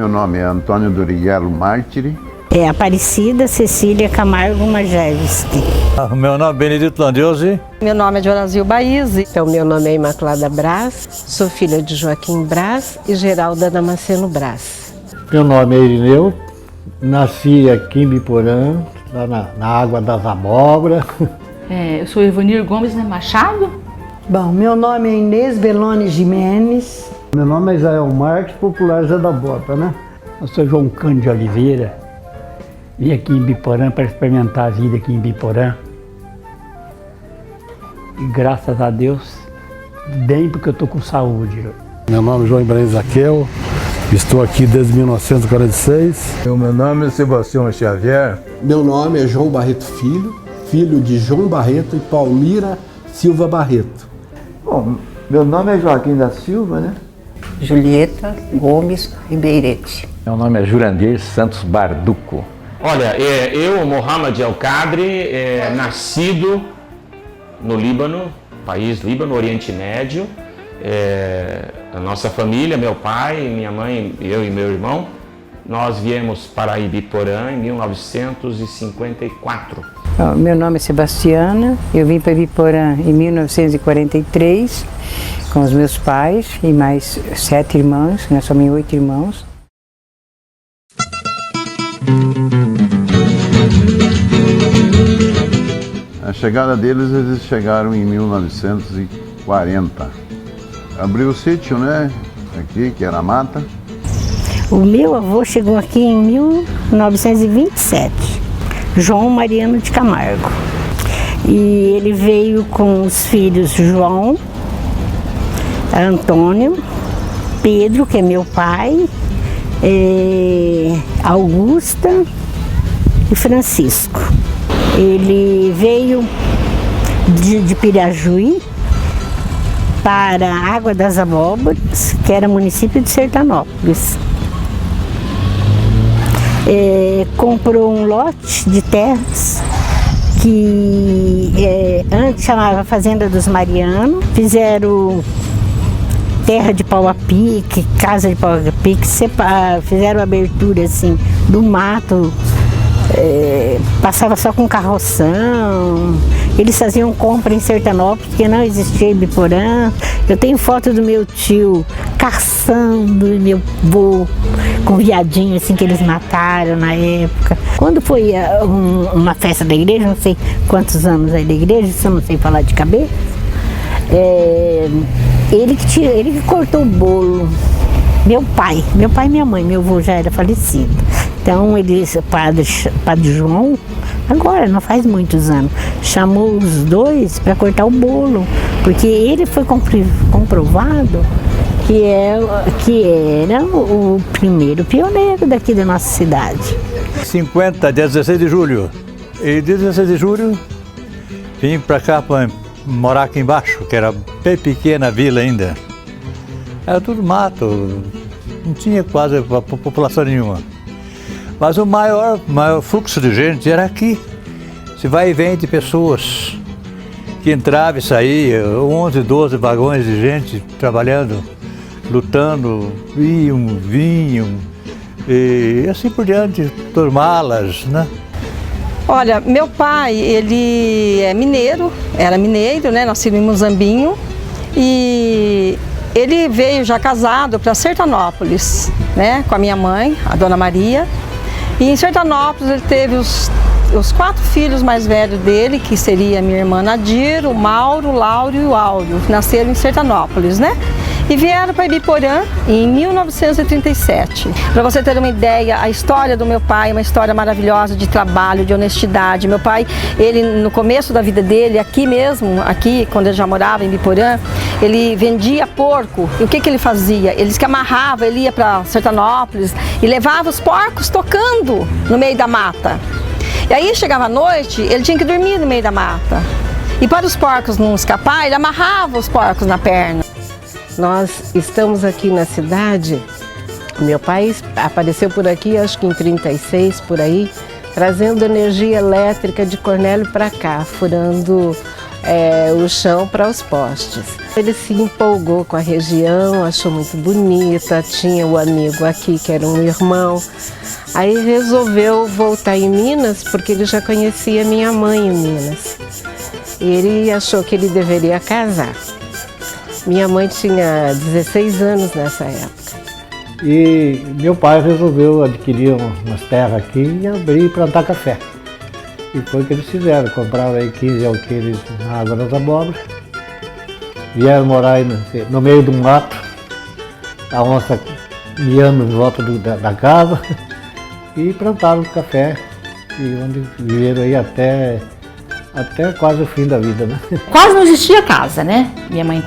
nome é Antônio Doriguelo Mártire. É Aparecida Cecília Camargo Majewski. O meu nome é Benedito Landiosi. Meu nome é Diorazil Baízi. Então, meu nome é Imaculada Braz, sou filha de Joaquim Braz e Geralda Damasceno Braz. Meu nome é Irineu, nasci aqui em Biporã, lá na Água das Abóboras. Eu sou Evanir Gomes Machado. Bom, meu nome é Inês Belone Jimenez. Meu nome é Israel Marques, popular Zé da Bota, né? Eu sou João Cândido Oliveira, vim aqui em Biporã para experimentar a vida aqui em Biporã. E graças a Deus, bem porque eu estou com saúde. Meu nome é João Ibrahim Zaqueu, estou aqui desde 1946. Meu nome é Sebastião Xavier. Meu nome é João Barreto Filho, filho de João Barreto e Palmira Silva Barreto. Bom, meu nome é Joaquim da Silva, né? Julieta Gomes Ribeirete. Meu nome é Jurandir Santos Barduco. Olha, eu, Mohamed El-Kadri, nascido no Líbano, país Líbano, Oriente Médio. A nossa família, meu pai, minha mãe, eu e meu irmão, nós viemos para Ibiporã em 1954. Meu nome é Sebastiana, eu vim para Ibiporã em 1943 com os meus pais e mais 7 irmãos, nós somos 8 irmãos. A chegada deles, eles chegaram em 1940. Abriu o sítio, né? Aqui, que era a mata. O meu avô chegou aqui em 1927, João Mariano de Camargo. E ele veio com os filhos João, Antônio, Pedro, que é meu pai, Augusta e Francisco. Ele veio de Pirajuí para Água das Abóboras, que era município de Sertanópolis. Comprou um lote de terras que antes chamava Fazenda dos Marianos. Fizeram terra de pau a pique, casa de pau a pique, fizeram abertura assim do mato, passava só com carroção. Eles faziam compra em Sertanópolis, porque não existia Ibiporã. Eu tenho foto do meu tio caçando e meu avô com viadinho assim que eles mataram na época. Quando foi uma festa da igreja, não sei quantos anos aí da igreja, isso eu não sei falar de cabeça, ele que cortou o bolo. Meu pai e minha mãe, meu avô já era falecido. Então padre João, agora não faz muitos anos, chamou os dois para cortar o bolo, porque ele foi comprovado que era o primeiro pioneiro daqui da nossa cidade. 50, dia 16 de julho. E dia 16 de julho vim para cá para morar aqui embaixo, que era bem pequena a vila ainda. Era tudo mato, não tinha quase população nenhuma. Mas o maior fluxo de gente era aqui. Se vai e vem de pessoas que entravam e saíam, 11, 12 vagões de gente trabalhando, lutando, iam, vinham, e assim por diante, turmalas, né? Olha, meu pai, ele é mineiro, era mineiro, né? Nascido em Muzambinho, e ele veio já casado para Sertanópolis, né? Com a minha mãe, a Dona Maria. E em Sertanópolis ele teve os 4 filhos mais velhos dele, que seria minha irmã Nadir, o Mauro, o Láudio e o Áureo, que nasceram em Sertanópolis, né? E vieram para Ibiporã em 1937. Para você ter uma ideia, a história do meu pai é uma história maravilhosa de trabalho, de honestidade. Meu pai, ele no começo da vida dele, aqui mesmo, aqui quando ele já morava em Ibiporã, ele vendia porco. E o que ele fazia? Ele que amarrava, ele ia para Sertanópolis e levava os porcos tocando no meio da mata. E aí chegava a noite, ele tinha que dormir no meio da mata. E para os porcos não escapar, ele amarrava os porcos na perna. Nós estamos aqui na cidade, meu pai apareceu por aqui, acho que em 36, por aí, trazendo energia elétrica de Cornélio para cá, furando o chão para os postes. Ele se empolgou com a região, achou muito bonita, tinha o amigo aqui que era um irmão. Aí resolveu voltar em Minas porque ele já conhecia minha mãe em Minas. Ele achou que ele deveria casar. Minha mãe tinha 16 anos nessa época. E meu pai resolveu adquirir umas terras aqui e abrir e plantar café. E foi o que eles fizeram, compraram aí 15 alqueires na Água das Abóboras. Vieram morar aí no meio do mato, a onça miando em volta da casa, e plantaram café, e onde viveram aí até quase o fim da vida, né? Quase não existia casa, né? Minha mãe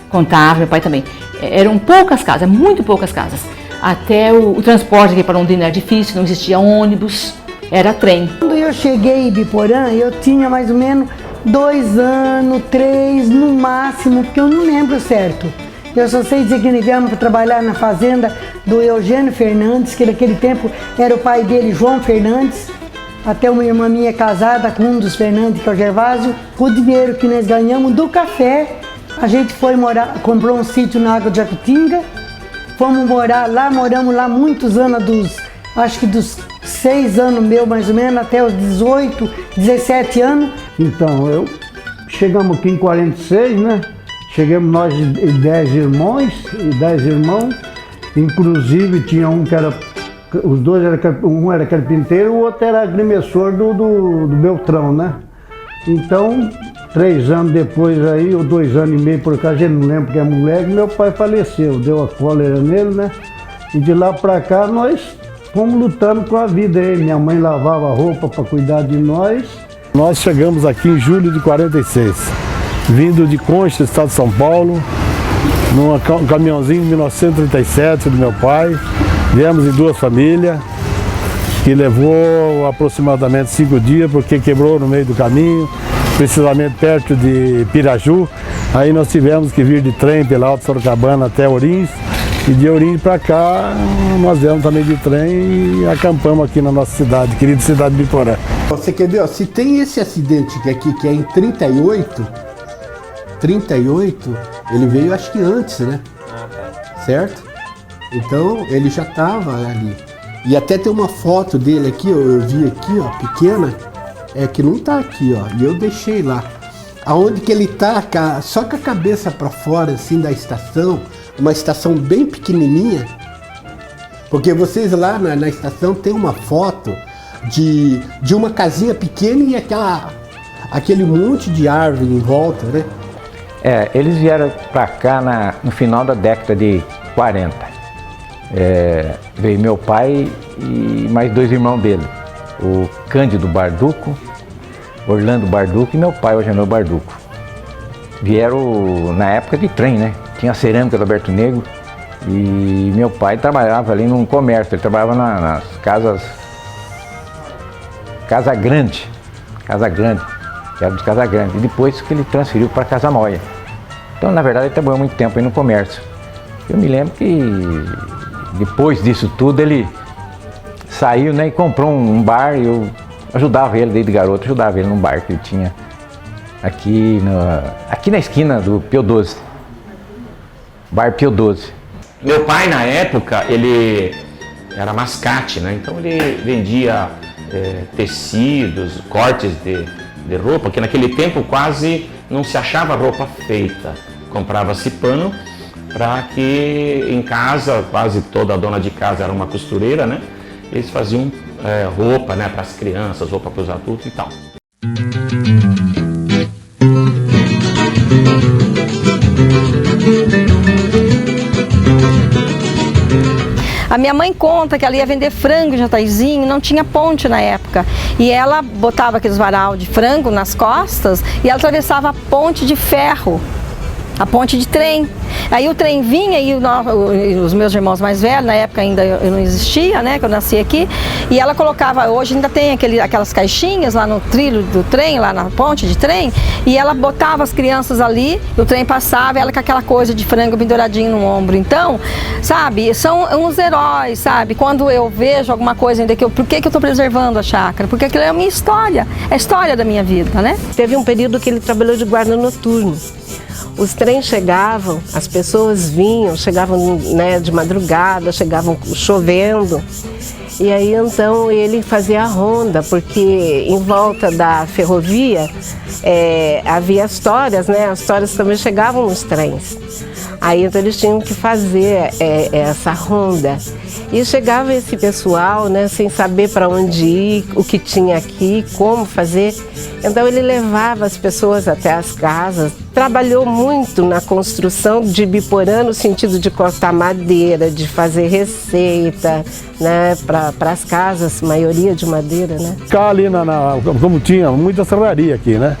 contava, meu pai também. Eram poucas casas, muito poucas casas. Até o transporte aqui para Londrina era difícil, não existia ônibus, era trem. Quando eu cheguei em Ibiporã, eu tinha mais ou menos 2 anos, 3 no máximo, porque eu não lembro certo. Eu só sei dizer que nós viemos para trabalhar na fazenda do Eugênio Fernandes, que naquele tempo era o pai dele, João Fernandes. Até uma irmã minha casada com um dos Fernandes, que é o Gervásio. Com o dinheiro que nós ganhamos do café, a gente foi morar, comprou um sítio na Água de Jacutinga, fomos morar lá, moramos lá muitos anos, acho que dos 6 anos meu mais ou menos, até os 18, 17 anos. Então, chegamos aqui em 46, né? Chegamos nós 10 irmãos, inclusive tinha um que era, os dois, um era carpinteiro, o outro era agrimensor do Beltrão, né? Então, 3 anos depois aí, ou 2 anos e meio por cá, a gente não lembra porque é moleque, meu pai faleceu, deu a cólera nele, né? E de lá pra cá nós fomos lutando com a vida aí. Minha mãe lavava roupa para cuidar de nós. Nós chegamos aqui em julho de 46, vindo de Concha, estado de São Paulo, num caminhãozinho de 1937 do meu pai. Viemos em 2 famílias, que levou aproximadamente 5 dias, porque quebrou no meio do caminho, precisamente perto de Piraju. Aí nós tivemos que vir de trem pela Alta Sorocabana até Ourinhos, e de Ourinhos para cá nós viemos também de trem e acampamos aqui na nossa cidade, querida cidade de Ibiporã. Você quer ver, ó, se tem esse acidente aqui, que é em 38, ele veio acho que antes, né? Certo? Então ele já estava ali. E até tem uma foto dele aqui, eu vi aqui, ó, pequena, que não tá aqui, ó, e eu deixei lá. Aonde que ele tá, só com a cabeça para fora, assim, da estação, uma estação bem pequenininha, porque vocês lá na estação tem uma foto de uma casinha pequena e aquele monte de árvore em volta, né? Eles vieram para cá no final da década de 40. Veio meu pai e mais 2 irmãos dele, o Cândido Barduco, Orlando Barduco e meu pai, o Agenor Barduco. Vieram na época de trem, né? Tinha a cerâmica do Alberto Negro e meu pai trabalhava ali num comércio, ele trabalhava nas Casa Grande, que era dos Casa Grande, e depois que ele transferiu para Casa Moia. Então, na verdade, ele trabalhou muito tempo aí no comércio. Eu me lembro que depois disso tudo ele saiu, né, e comprou um bar, e eu ajudava ele desde garoto, ajudava ele num bar que ele tinha aqui na esquina do Pio 12. Bar Pio 12. Meu pai, na época, ele era mascate, né? Então ele vendia tecidos, cortes de roupa, que naquele tempo quase não se achava roupa feita. Comprava-se pano para que em casa, quase toda dona de casa era uma costureira, né? Eles faziam roupa, né, para as crianças, roupa para os adultos e tal. A minha mãe conta que ela ia vender frango em Jataizinho, não tinha ponte na época. E ela botava aqueles varal de frango nas costas e ela atravessava a ponte de ferro, a ponte de trem. Aí o trem vinha e os meus irmãos mais velhos, na época ainda eu não existia, né, que eu nasci aqui, e ela colocava, hoje ainda tem aquelas caixinhas lá no trilho do trem, lá na ponte de trem, e ela botava as crianças ali, o trem passava, ela com aquela coisa de frango penduradinho no ombro. Então, sabe, são uns heróis, sabe? Quando eu vejo alguma coisa ainda por que eu estou preservando a chácara? Porque aquilo é a minha história, é a história da minha vida, né? Teve um período que ele trabalhou de guarda noturno. os trens chegavam, as pessoas vinham, chegavam, né, de madrugada, chegavam chovendo. E aí então ele fazia a ronda, porque em volta da ferrovia havia as toras, né? As toras também chegavam nos trens. Aí então eles tinham que fazer essa ronda. E chegava esse pessoal, né, sem saber para onde ir, o que tinha aqui, como fazer. Então ele levava as pessoas até as casas. Trabalhou muito na construção de Ibiporã, no sentido de cortar madeira, de fazer receita, né, para as casas, maioria de madeira, né? Cá ali, como tinha muita serraria aqui, né?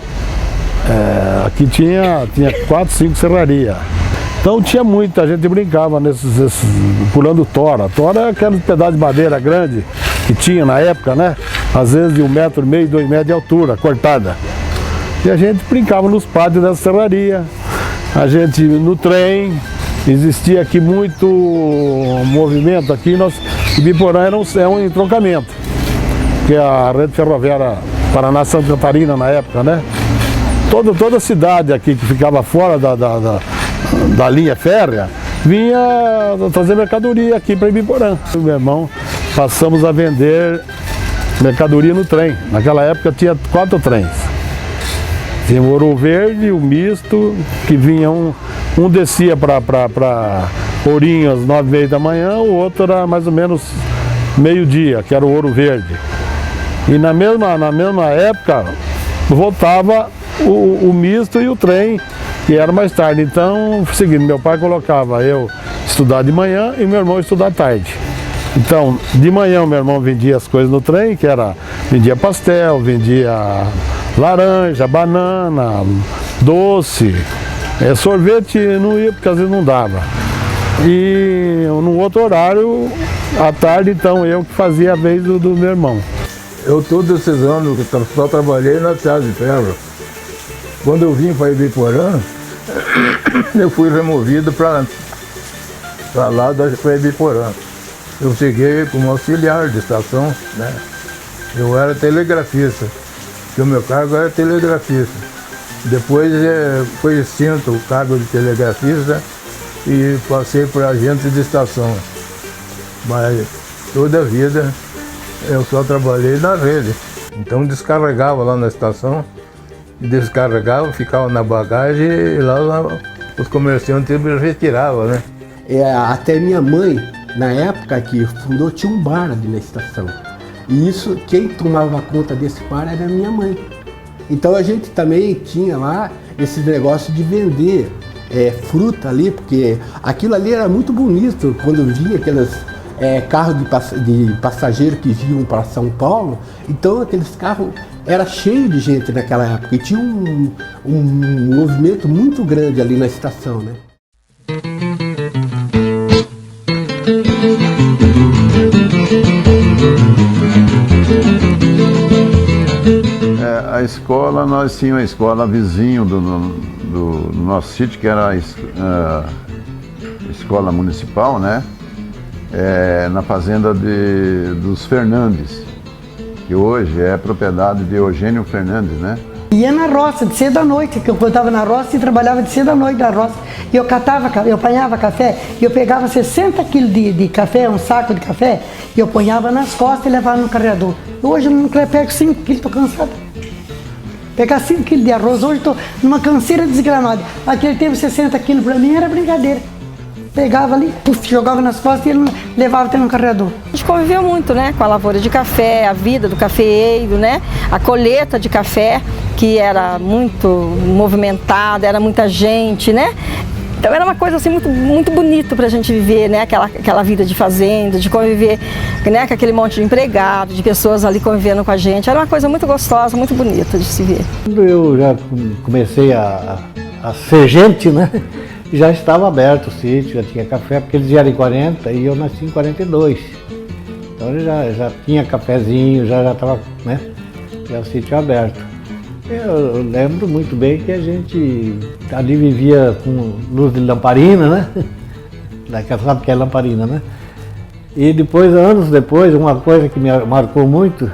Aqui tinha 4, 5 serrarias. Então tinha muita gente brincava pulando tora. Tora é aquele pedaço de madeira grande que tinha na época, né? Às vezes de 1,5 metro, 2 metros de altura, cortada. E a gente brincava nos pátios dessa serraria. A gente no trem, existia aqui muito movimento. Aqui Ibiporã é um entroncamento, que é a rede ferroviária Paraná-Santa Catarina na época, né? Toda a cidade aqui que ficava fora da linha férrea, vinha trazer mercadoria aqui para Ibiporã. Eu e meu irmão passamos a vender mercadoria no trem. Naquela época tinha 4 trens. Tinha o Ouro Verde, o misto, que vinha um descia para Ourinho às 9h30 da manhã, o outro era mais ou menos meio-dia, que era o Ouro Verde. E na mesma época voltava o misto e o trem, que era mais tarde. Então, seguindo, meu pai colocava eu estudar de manhã e meu irmão estudar à tarde. Então, de manhã o meu irmão vendia as coisas no trem, vendia pastel, vendia laranja, banana, doce, sorvete não ia porque às vezes não dava. E no outro horário, à tarde, então eu que fazia a vez do meu irmão. Eu todos esses anos que só trabalhei na estrada de ferro. Quando eu vim para Ibiporã, eu fui removido para lá da Ibiporã. Eu cheguei como auxiliar de estação, né? Eu era telegrafista, porque o meu cargo era telegrafista. Depois foi extinto o cargo de telegrafista e passei para agente de estação. Mas toda a vida eu só trabalhei na rede. Então descarregava lá na estação, descarregava, ficava na bagagem e lá os comerciantes retiravam, né? Até minha mãe, na época que fundou, tinha um bar ali na estação. E isso, quem tomava conta desse bar era minha mãe. Então a gente também tinha lá esse negócio de vender fruta ali, porque aquilo ali era muito bonito quando via aqueles carros de passageiro que vinham para São Paulo. Então aqueles carros era cheio de gente naquela época e tinha um movimento muito grande ali na estação, né? A escola, nós tínhamos a escola vizinho do nosso sítio, que era a escola municipal, né? Na fazenda dos Fernandes, que hoje é propriedade de Eugênio Fernandes, né? Ia na roça, de cedo à noite, que eu estava na roça e trabalhava de cedo à noite na roça. E eu eu apanhava café, e eu pegava 60 quilos de café, um saco de café, e eu ponhava nas costas e levava no carregador. Hoje eu não pego 5 quilos, estou cansado. Pegar 5 quilos de arroz, hoje estou numa canseira desgramada. Aquele tempo 60 quilos para mim era brincadeira. Pegava ali, jogava nas costas e ele levava até no carregador. A gente conviveu muito, né, com a lavoura de café, a vida do cafeeiro, né, a colheita de café, que era muito movimentada, era muita gente, né. Então era uma coisa assim muito bonita para a gente viver, né, aquela vida de fazenda, de conviver, né, com aquele monte de empregado, de pessoas ali convivendo com a gente. Era uma coisa muito gostosa, muito bonita de se ver. Quando eu já comecei a ser gente, né, já estava aberto o sítio, já tinha café, porque eles vieram em 40 e eu nasci em 42. Então já tinha cafezinho, já estava, né, já o sítio aberto. Eu lembro muito bem que a gente ali vivia com luz de lamparina, né? Sabe o que é lamparina, né? E depois, anos depois, uma coisa que me marcou muito,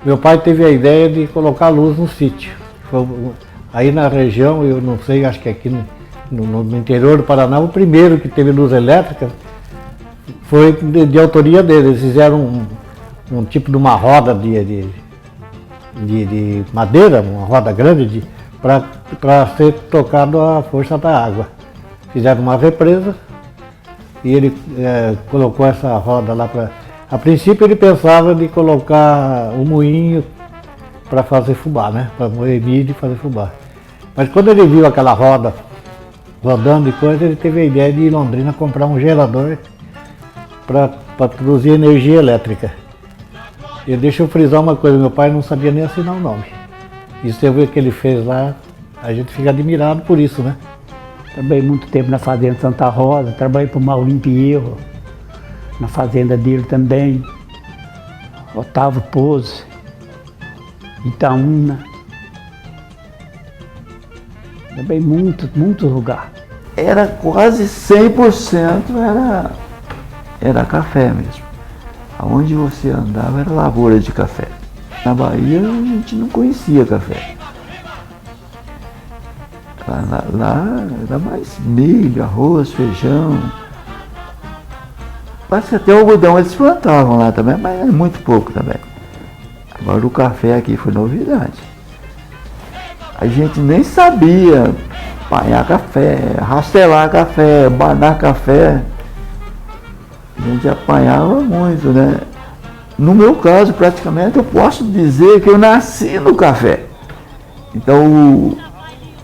meu pai teve a ideia de colocar luz no sítio. Foi Aí na região, eu não sei, acho que aqui no interior do Paraná, o primeiro que teve luz elétrica foi de autoria deles. Eles fizeram um tipo de uma roda de madeira, uma roda grande, para ser tocado a força da água. Fizeram uma represa e ele colocou essa roda lá para... A princípio ele pensava de colocar um moinho para fazer fubá, né? Para moer milho e fazer fubá. Mas quando ele viu aquela roda rodando e coisa, ele teve a ideia de ir em Londrina comprar um gerador para produzir energia elétrica. E deixa eu frisar uma coisa, meu pai não sabia nem assinar o nome. E você vê o que ele fez lá, a gente fica admirado por isso, né? Trabalhei muito tempo na fazenda Santa Rosa, trabalhei para o Maurinho Pierro, na fazenda dele também, Otávio Pose, Itaúna. Trabalhei muito lugar. Era quase 100% era café mesmo. Aonde você andava era lavoura de café. Na Bahia a gente não conhecia café. Lá era mais milho, arroz, feijão. Parece que até o algodão eles plantavam lá também, mas é muito pouco também. Agora o café aqui foi novidade. A gente nem sabia apanhar café, rastelar café, banar café. A gente apanhava muito, né? No meu caso, praticamente, eu posso dizer que eu nasci no café. Então,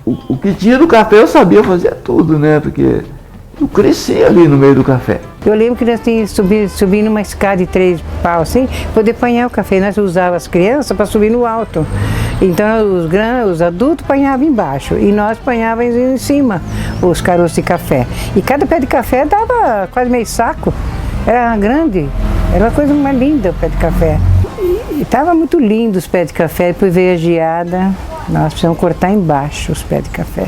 o que tinha do café eu sabia fazer tudo, né? Porque eu cresci ali no meio do café. Eu lembro que nós tínhamos que subir numa escada de 3 paus, assim, poder apanhar o café. Nós usávamos as crianças para subir no alto. Então os adultos apanhavam embaixo e nós apanhávamos em cima os caroços de café. E cada pé de café dava quase meio saco. Era grande, era uma coisa mais linda o pé de café. E estava muito lindo os pés de café, depois veio a geada, nós precisamos cortar embaixo os pés de café.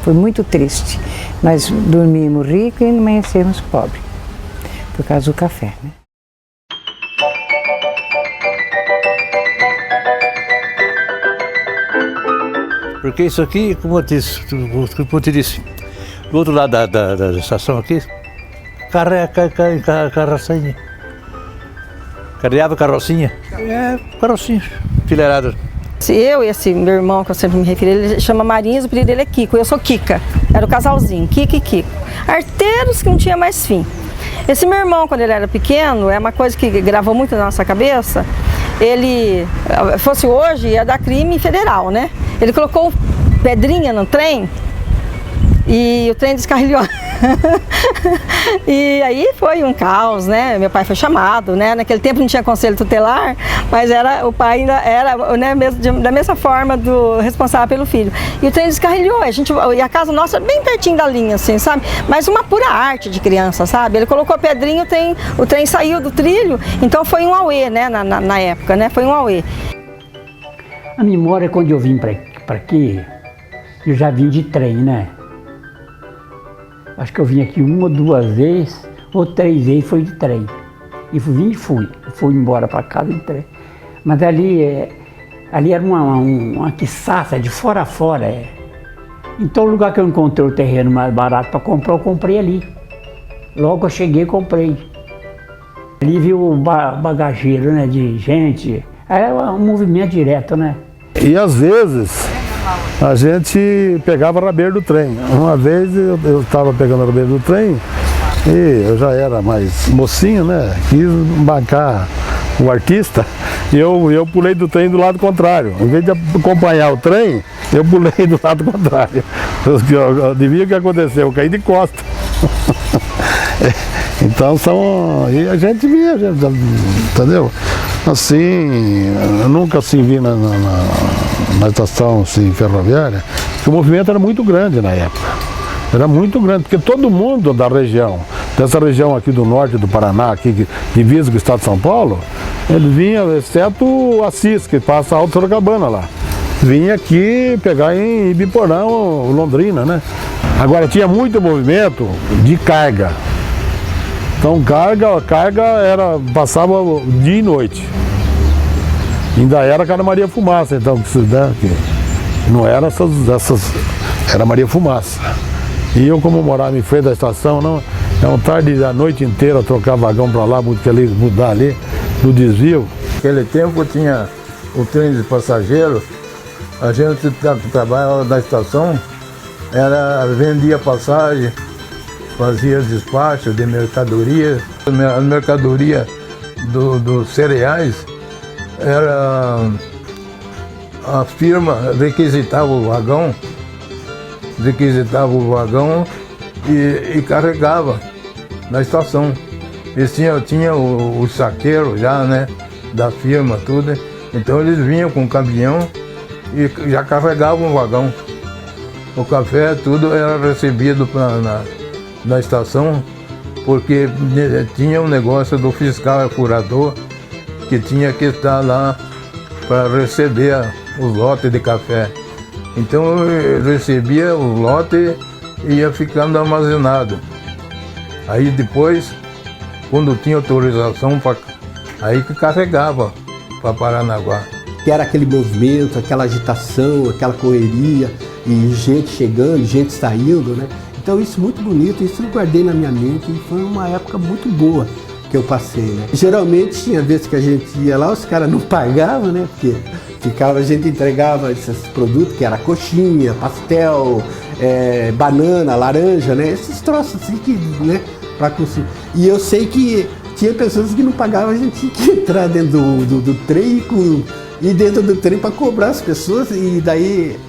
Foi muito triste. Nós dormimos ricos e amanhecemos pobres, por causa do café, né? Porque isso aqui, como eu te disse, do outro lado da estação aqui, carrocinha. Carreava carrocinha. Carrocinha, fileirada. Eu e esse meu irmão, que eu sempre me refiro, ele chama Marinhos, o apelido dele é Kiko, eu sou Kika. Era o casalzinho, Kika e Kiko. Arteiros que não tinha mais fim. Esse meu irmão, quando ele era pequeno, é uma coisa que gravou muito na nossa cabeça, ele, fosse hoje, ia dar crime federal, né? Ele colocou pedrinha no trem e o trem descarrilhou. E aí foi um caos, né? Meu pai foi chamado, né? Naquele tempo não tinha conselho tutelar, mas o pai ainda era, né, da mesma forma do responsável pelo filho. E o trem descarrilhou, e a casa nossa bem pertinho da linha, assim, sabe? Mas uma pura arte de criança, sabe? Ele colocou pedrinho, o trem saiu do trilho, então foi um auê, né? Na época, né? Foi um auê. A memória, quando eu vim para aqui, eu já vim de trem, né? Acho que eu vim aqui 1 ou 2 vezes, ou 3 vezes foi de trem. E fui embora para casa de trem. Mas ali era uma quiçaça de fora a fora. Então o lugar que eu encontrei o terreno mais barato para comprar, eu comprei ali. Logo eu cheguei e comprei. Ali viu o bagageiro, né, de gente. Era um movimento direto, né? E às vezes a gente pegava a rabeira do trem. Uma vez eu estava pegando a rabeira do trem e eu já era mais mocinho, né? Quis bancar o artista e eu pulei do trem do lado contrário. Em vez de acompanhar o trem, eu pulei do lado contrário. Adivinha o que aconteceu? Eu caí de costa. Então e a gente via, entendeu? Assim, eu nunca assim vi na estação assim, ferroviária, que o movimento era muito grande na época. Era muito grande, porque todo mundo da região, dessa região aqui do norte do Paraná, aqui que divisa com o estado de São Paulo, ele vinha, exceto o Assis, que passa Alto Sorocabana lá. Vinha aqui pegar em Ibiporão, Londrina, né? Agora tinha muito movimento de carga. Então carga passava dia e noite. Ainda era Cara Maria Fumaça, então, Não era era Maria Fumaça. E eu, como morava em frente da estação, não, é uma tarde a noite inteira trocar vagão para lá, muito feliz, mudar ali, no desvio. Naquele tempo tinha o trem de passageiro, a gente trabalhava na estação, vendia passagem, fazia despacho de mercadoria. A mercadoria dos cereais, a firma requisitava o vagão e carregava na estação. Eles tinha o saqueiro já, né, da firma, tudo. Então eles vinham com o caminhão e já carregavam o vagão. O café, tudo era recebido na estação, porque tinha um negócio do fiscal apurador que tinha que estar lá para receber os lotes de café. Então eu recebia o lote e ia ficando armazenado. Aí depois, quando tinha autorização, aí que carregava para Paranaguá. Que era aquele movimento, aquela agitação, aquela correria, e gente chegando, gente saindo, né? Então isso muito bonito, isso eu guardei na minha mente e foi uma época muito boa que eu passei, né? Geralmente tinha vezes que a gente ia lá, os caras não pagavam, né? Porque a gente entregava esses produtos, que era coxinha, pastel, banana, laranja, né? Esses troços assim que, né? Pra conseguir. E eu sei que tinha pessoas que não pagavam, a gente tinha que entrar dentro do trem e dentro do trem para cobrar as pessoas, e daí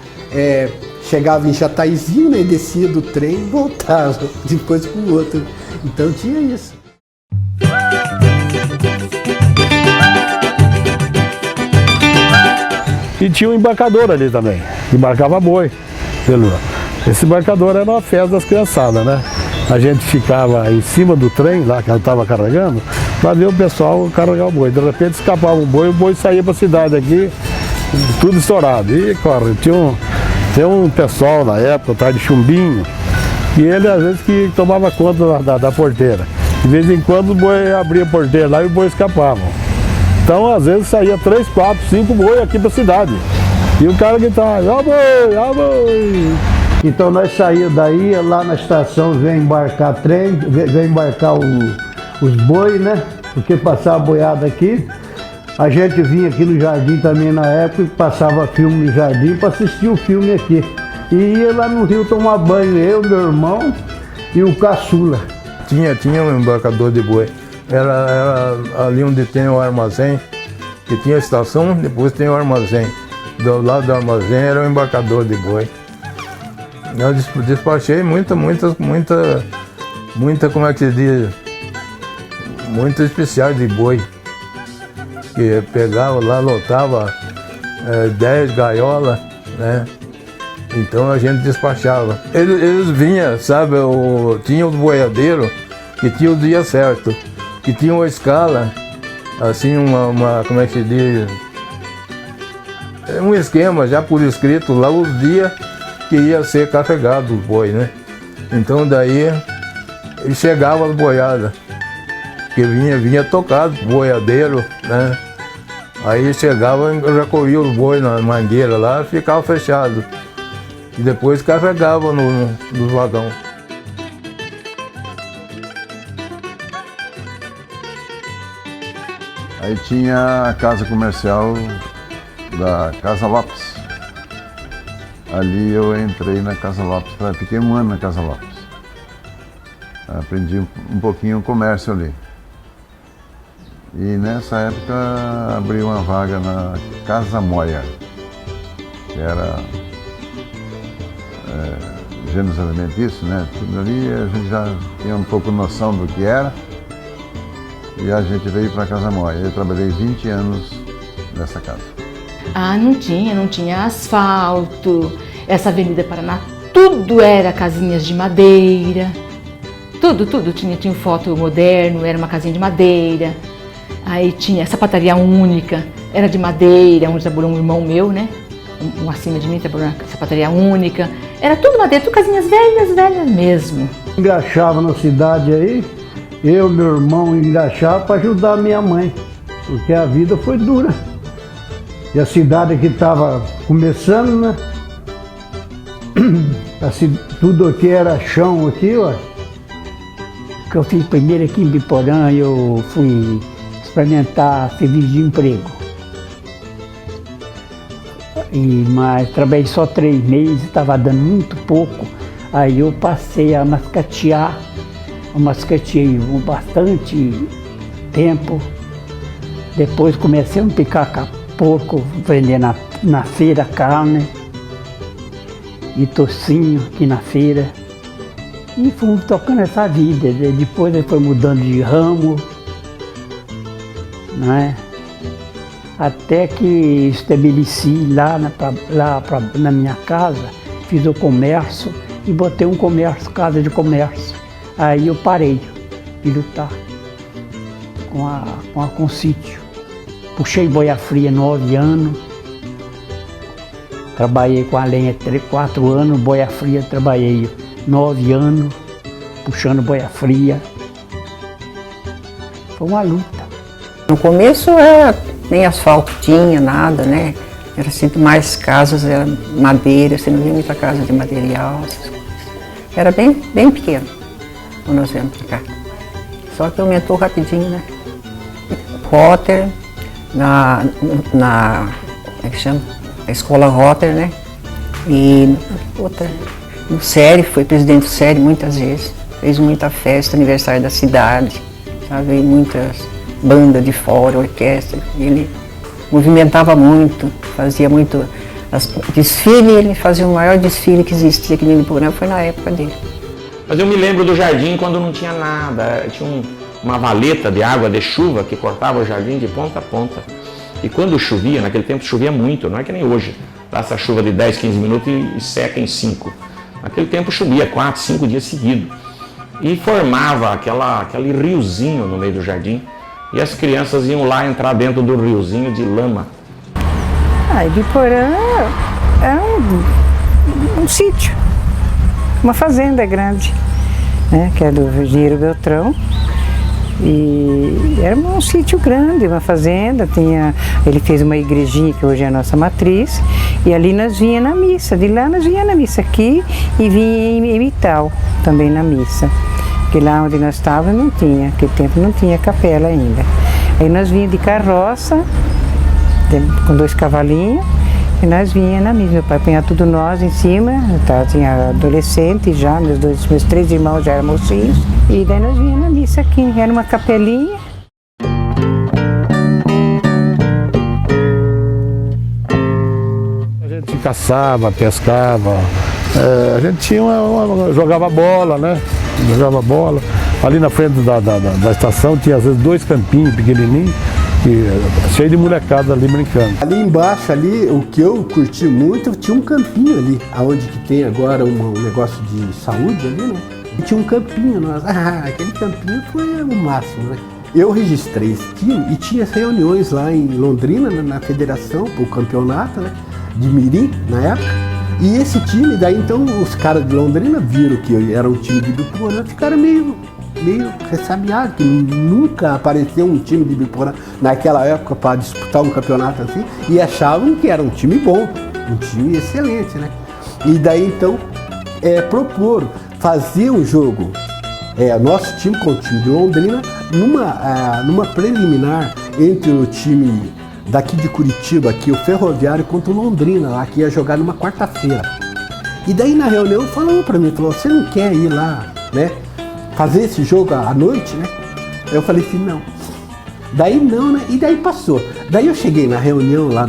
chegava em Jataizinho, né? Descia do trem e voltava depois com o outro. Então tinha isso. E tinha um embarcador ali também, que embarcava boi. Esse embarcador era uma festa das criançadas, né? A gente ficava em cima do trem, lá que ela estava carregando, para ver o pessoal carregar o boi. De repente escapava um boi, o boi saía para a cidade aqui, tudo estourado. E corre, tinha um pessoal na época, o tal de Chumbinho, e ele às vezes que tomava conta da porteira. De vez em quando o boi abria a porteira lá e o boi escapava. Então às vezes saía 3, 4, 5 boi aqui para a cidade. E o cara gritava, ó boi, ó boi. Então nós saímos daí, lá na estação veio embarcar trem, veio embarcar os bois, né? Porque passava boiada aqui. A gente vinha aqui no jardim também na época e passava filme no jardim para assistir o filme aqui. E ia lá no rio tomar banho, eu, meu irmão e o caçula. Tinha um embarcador de boi. Era ali onde tem o armazém, que tinha a estação, depois tem o armazém. Do lado do armazém era o embarcador de boi. Eu despachei muita, como é que se diz, muita especial de boi. Que pegava lá, lotava 10 gaiolas, né? Então a gente despachava. Eles vinham, sabe, tinha os boiadeiros que tinha o dia certo, que tinha uma escala, assim, como é que se diz, um esquema já por escrito lá os dias que ia ser carregado os bois, né? Então daí ele chegava as boiadas, que vinha tocado, boiadeiro, né? Aí chegava e recolhia os bois na mangueira lá, ficava fechado. E depois carregava no vagão. Aí tinha a casa comercial da Casa Lopes. Ali eu entrei na Casa Lopes, fiquei um ano na Casa Lopes. Aprendi um pouquinho o comércio ali. E nessa época abri uma vaga na Casa Moia, que era gêneros alimentícios, né? Tudo ali a gente já tinha um pouco noção do que era. E a gente veio para Casa Moia. Eu trabalhei 20 anos nessa casa. Ah, não tinha asfalto, essa Avenida Paraná, tudo era casinhas de madeira, tudo, tinha um foto moderno, era uma casinha de madeira, aí tinha sapataria única, era de madeira, onde trabalhou um irmão meu, né, um acima de mim trabalhou na sapataria única, era tudo madeira, tudo casinhas velhas mesmo. Engraxava na cidade aí, eu e meu irmão engraxava para ajudar a minha mãe, porque a vida foi dura. E a cidade que estava começando, né? Assim, tudo aqui era chão aqui, ó. O que eu fiz primeiro aqui em Biporã, eu fui experimentar serviço de emprego. Mas trabalhei só 3 meses, estava dando muito pouco. Aí eu passei a mascatear. Eu mascateei bastante tempo. Depois comecei a picar porco, vender na feira carne. E tocinho aqui na feira. E fui tocando essa vida. Depois ele foi mudando de ramo, né? Até que estabeleci lá na minha casa, fiz o comércio e botei um comércio, casa de comércio. Aí eu parei de lutar com o sítio. Puxei boia fria 9 anos. Trabalhei com a lenha 4 anos, boia fria trabalhei 9 anos, puxando boia fria. Foi uma luta. No começo nem asfalto tinha, nada, né? Era sempre mais casas, era madeira, você não via muita casa de material, essas coisas. Era bem pequeno quando nós viemos pra cá. Só que aumentou rapidinho, né? Rotter, como é que chama? A escola Rotter, né? E outra, no SERI, foi presidente do SERI muitas vezes, fez muita festa, aniversário da cidade, sabe? Muitas bandas de fora, orquestra. Ele movimentava muito, fazia muito desfile, ele fazia o maior desfile que existia aqui no Biporã, foi na época dele. Mas eu me lembro do jardim quando não tinha nada, tinha uma valeta de água de chuva que cortava o jardim de ponta a ponta. E quando chovia, naquele tempo chovia muito, não é que nem hoje, dá essa chuva de 10, 15 minutos e seca em 5. Naquele tempo chovia 4, 5 dias seguidos. E formava aquele riozinho no meio do jardim. E as crianças iam lá entrar dentro do riozinho de lama. Biporã era um sítio, uma fazenda grande, né, que é do Virgílio Beltrão. E era um sítio grande, uma fazenda, ele fez uma igrejinha que hoje é a nossa matriz, e ali nós vinha na missa, de lá nós vinha na missa aqui e vinha em Mital também na missa, porque lá onde nós estávamos não tinha, naquele tempo não tinha capela ainda. Aí nós vinha de carroça, com 2 cavalinhos, e nós vinha na missa, meu pai punha tudo nós em cima, eu tinha adolescente já, meus 3 irmãos já eram mocinhos, e daí nós vinha na missa aqui, era uma capelinha. A gente caçava, pescava, a gente tinha jogava bola, né? Jogava bola. Ali na frente da estação tinha às vezes 2 campinhos pequenininhos, cheio de molecada ali brincando. Ali embaixo, ali, o que eu curti muito, tinha um campinho ali, aonde que tem agora um negócio de saúde ali, né? E tinha um campinho, aquele campinho foi o máximo, né? Eu registrei esse time e tinha reuniões lá em Londrina, na federação, pro campeonato, né? De mirim, na época. E esse time, daí então os caras de Londrina viram que era um time de Biporã, ficaram meio ressabiados, que nunca apareceu um time de Biporã naquela época para disputar um campeonato assim, e achavam que era um time bom, um time excelente, né? E daí então propor fazer um jogo, nosso time com o time de Londrina, numa preliminar entre o time daqui de Curitiba, aqui o Ferroviário, contra o Londrina, lá que ia jogar numa quarta-feira. E daí na reunião falou para mim, você não quer ir lá, né? Fazer esse jogo à noite, né? Eu falei assim, não. Daí não, né? E daí passou. Daí eu cheguei na reunião lá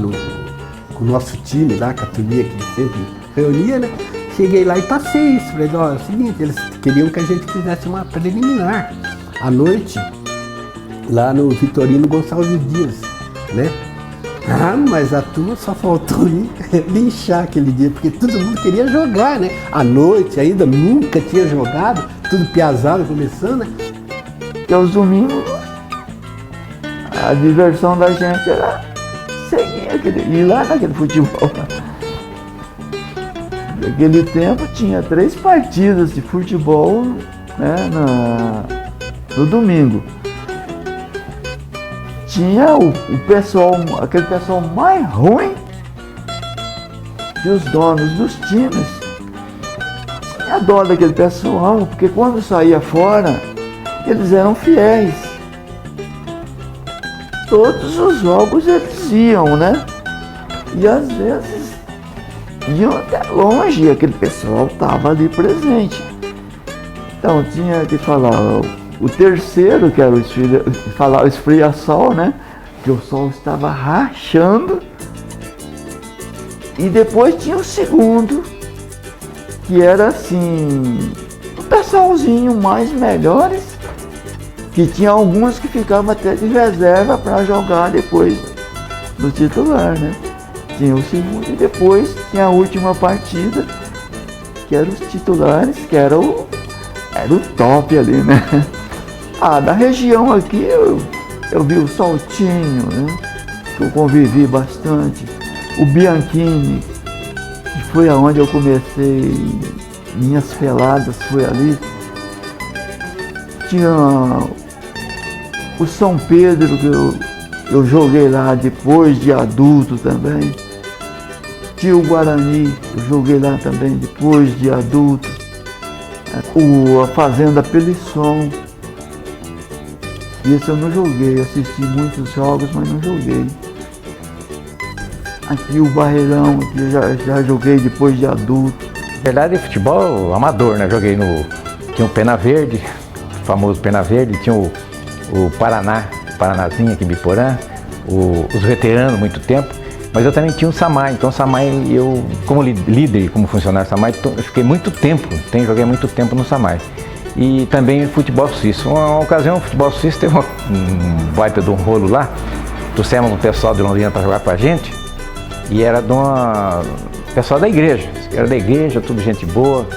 com o nosso time, lá, com a turminha que sempre reunia, né? Cheguei lá e passei isso. Falei, é o seguinte, eles queriam que a gente fizesse uma preliminar à noite, lá no Vitorino Gonçalves Dias, né? Mas a turma só faltou linchar aquele dia, porque todo mundo queria jogar, né? À noite ainda, nunca tinha jogado, tudo piazado começando, né? Porque os domingos, a diversão da gente era seguir ir lá naquele futebol. Naquele tempo tinha 3 partidas de futebol, né, no domingo. Tinha aquele pessoal mais ruim que os donos dos times tinha dó daquele pessoal, porque quando saía fora, eles eram fiéis. Todos os jogos eles iam, né? E às vezes iam até longe e aquele pessoal estava ali presente. Então tinha que falar o terceiro, que era o esfria-sol, né? Que o sol estava rachando. E depois tinha o segundo, que era assim, um pessoalzinho mais melhores, que tinha alguns que ficavam até de reserva para jogar depois do titular, né? Tinha o segundo e depois tinha a última partida, que eram os titulares, que era o top ali, né? Ah, da região aqui eu vi o Saltinho, né? Que eu convivi bastante. O Bianchini, que foi aonde eu comecei minhas peladas, foi ali. Tinha o São Pedro, que eu joguei lá depois de adulto também. Tinha o Guarani, eu joguei lá também depois de adulto. A Fazenda Pelisson. Esse eu não joguei, assisti muitos jogos, mas não joguei. Aqui o Barreirão, aqui eu já joguei depois de adulto. Na verdade, futebol amador, né? Joguei tinha o Pena Verde, o famoso Pena Verde, tinha o Paranazinho aqui em Biporã, os veteranos, muito tempo. Mas eu também tinha o Samay, então o Samay, eu como líder, como funcionário do Samay, eu fiquei muito tempo, joguei muito tempo no Samay. E também futebol suíço. Uma ocasião, o futebol suíço teve um baita de um rolo lá, trouxemos um pessoal de Londrina para jogar com a gente, e era de pessoal da igreja. Era da igreja, tudo gente boa,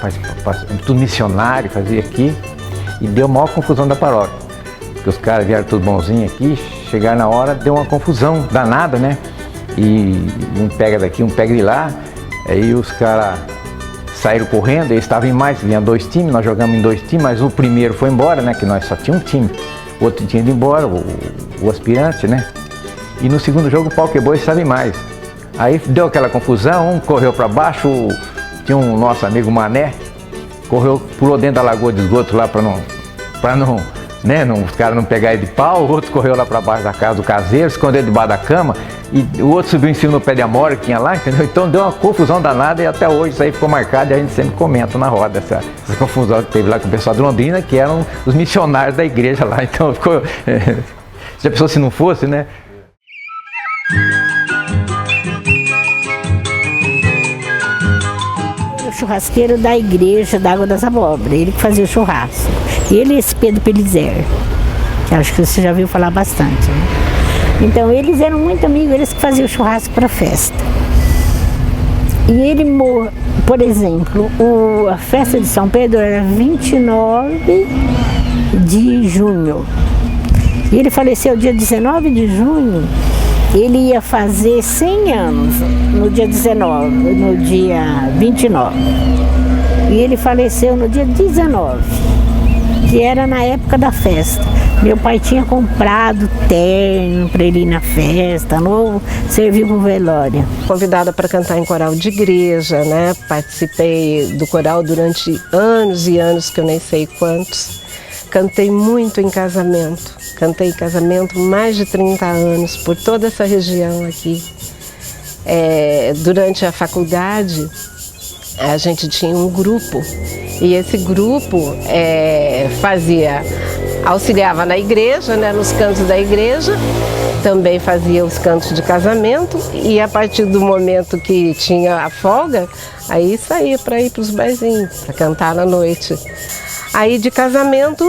tudo missionário, fazia aqui, e deu maior confusão da paróquia. Porque os caras vieram tudo bonzinho aqui, chegaram na hora, deu uma confusão danada, né? E um pega daqui, um pega de lá, aí os caras saíram correndo, eles estavam em mais, vinha 2 times, nós jogamos em 2 times, mas o primeiro foi embora, né? Que nós só tínhamos um time, o outro tinha ido embora, o aspirante, né? E no segundo jogo o pau quebrou e estava em mais. Aí deu aquela confusão, um correu para baixo, tinha um nosso amigo Mané, pulou dentro da lagoa de esgoto lá para não, né, os caras não pegarem de pau, o outro correu lá para baixo da casa do caseiro, escondeu debaixo da cama, e o outro subiu em cima do pé de amora que tinha lá, entendeu? Então deu uma confusão danada e até hoje isso aí ficou marcado e a gente sempre comenta na roda essa confusão que teve lá com o pessoal de Londrina, que eram os missionários da igreja lá, então ficou... Já pensou se não fosse, né? O churrasqueiro da igreja da Água das Abóboras, ele que fazia o churrasco. Ele e esse Pedro Pelizer, que acho que você já viu falar bastante, né? Então eles eram muito amigos, eles que faziam o churrasco para festa. E ele, por exemplo, a festa de São Pedro era 29 de junho. E ele faleceu dia 19 de junho. Ele ia fazer 100 anos no dia 29. E ele faleceu no dia 19, que era na época da festa. Meu pai tinha comprado terno para ele ir na festa, novo, serviu pro velório. Convidada para cantar em coral de igreja, né? Participei do coral durante anos e anos, que eu nem sei quantos. Cantei muito em casamento. Cantei em casamento mais de 30 anos por toda essa região aqui. Durante a faculdade, a gente tinha um grupo e esse grupo auxiliava na igreja, né, nos cantos da igreja, também fazia os cantos de casamento e a partir do momento que tinha a folga, aí saía para ir para os barzinhos, para cantar na noite. Aí de casamento,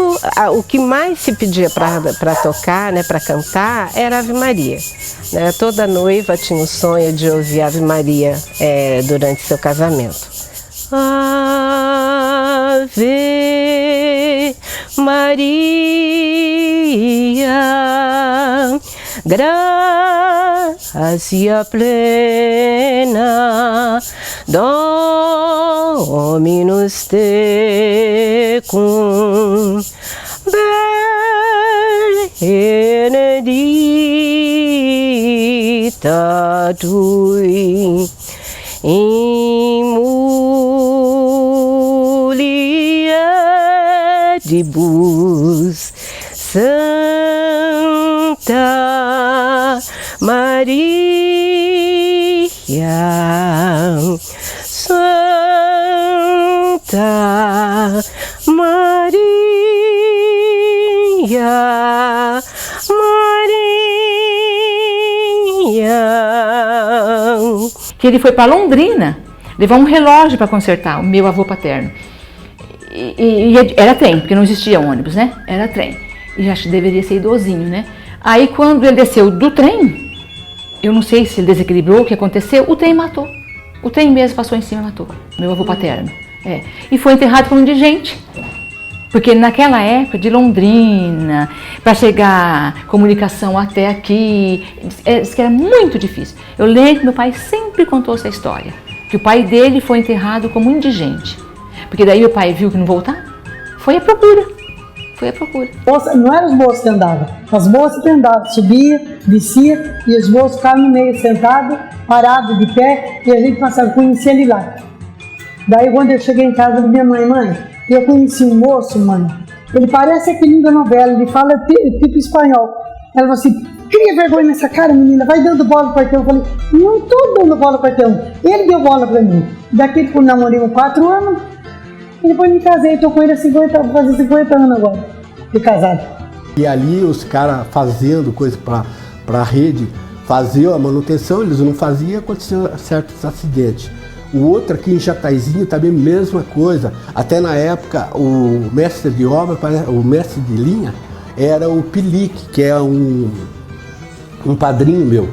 o que mais se pedia para tocar, né, para cantar, era Ave Maria. Né? Toda noiva tinha o sonho de ouvir Ave Maria durante seu casamento. Ave Maria, gracia plena, Dominus tecum, benedicta tui in de bus. Santa Maria, Santa Maria, Maria. Que ele foi para Londrina levar um relógio para consertar, o meu avô paterno. E era trem, porque não existia ônibus, né? Era trem. E acho que deveria ser idosinho, né? Aí quando ele desceu do trem, eu não sei se ele desequilibrou, o que aconteceu, o trem matou. O trem mesmo passou em cima e matou, meu avô paterno. É. E foi enterrado como indigente. Porque naquela época de Londrina, para chegar comunicação até aqui, diz que era muito difícil. Eu lembro que meu pai sempre contou essa história, que o pai dele foi enterrado como indigente. Porque daí o pai viu que não voltar, foi à procura. Foi à procura. Não eram os moços que andavam, as moças que andavam, subia, descia, e os moços ficavam no meio, sentados, parados, de pé, e a gente passava, conhecia ele lá. Daí quando eu cheguei em casa da minha mãe, eu conheci um moço, mano, ele parece aquele da novela, ele fala tipo espanhol. Ela falou assim, cria vergonha nessa cara, menina, vai dando bola pro quartão. Eu falei, não tô dando bola pro quartão, ele deu bola pra mim. Daqui eu namorei 4 anos, e depois me casei, tô com ele há 50, vou fazer 50 anos agora, de casado. E ali os caras fazendo coisa pra rede, faziam a manutenção, eles não faziam, aconteciam certos acidentes. O outro aqui em Jataizinho também mesma coisa. Até na época o mestre de obra, o mestre de linha, era o Pilique, que é um padrinho meu.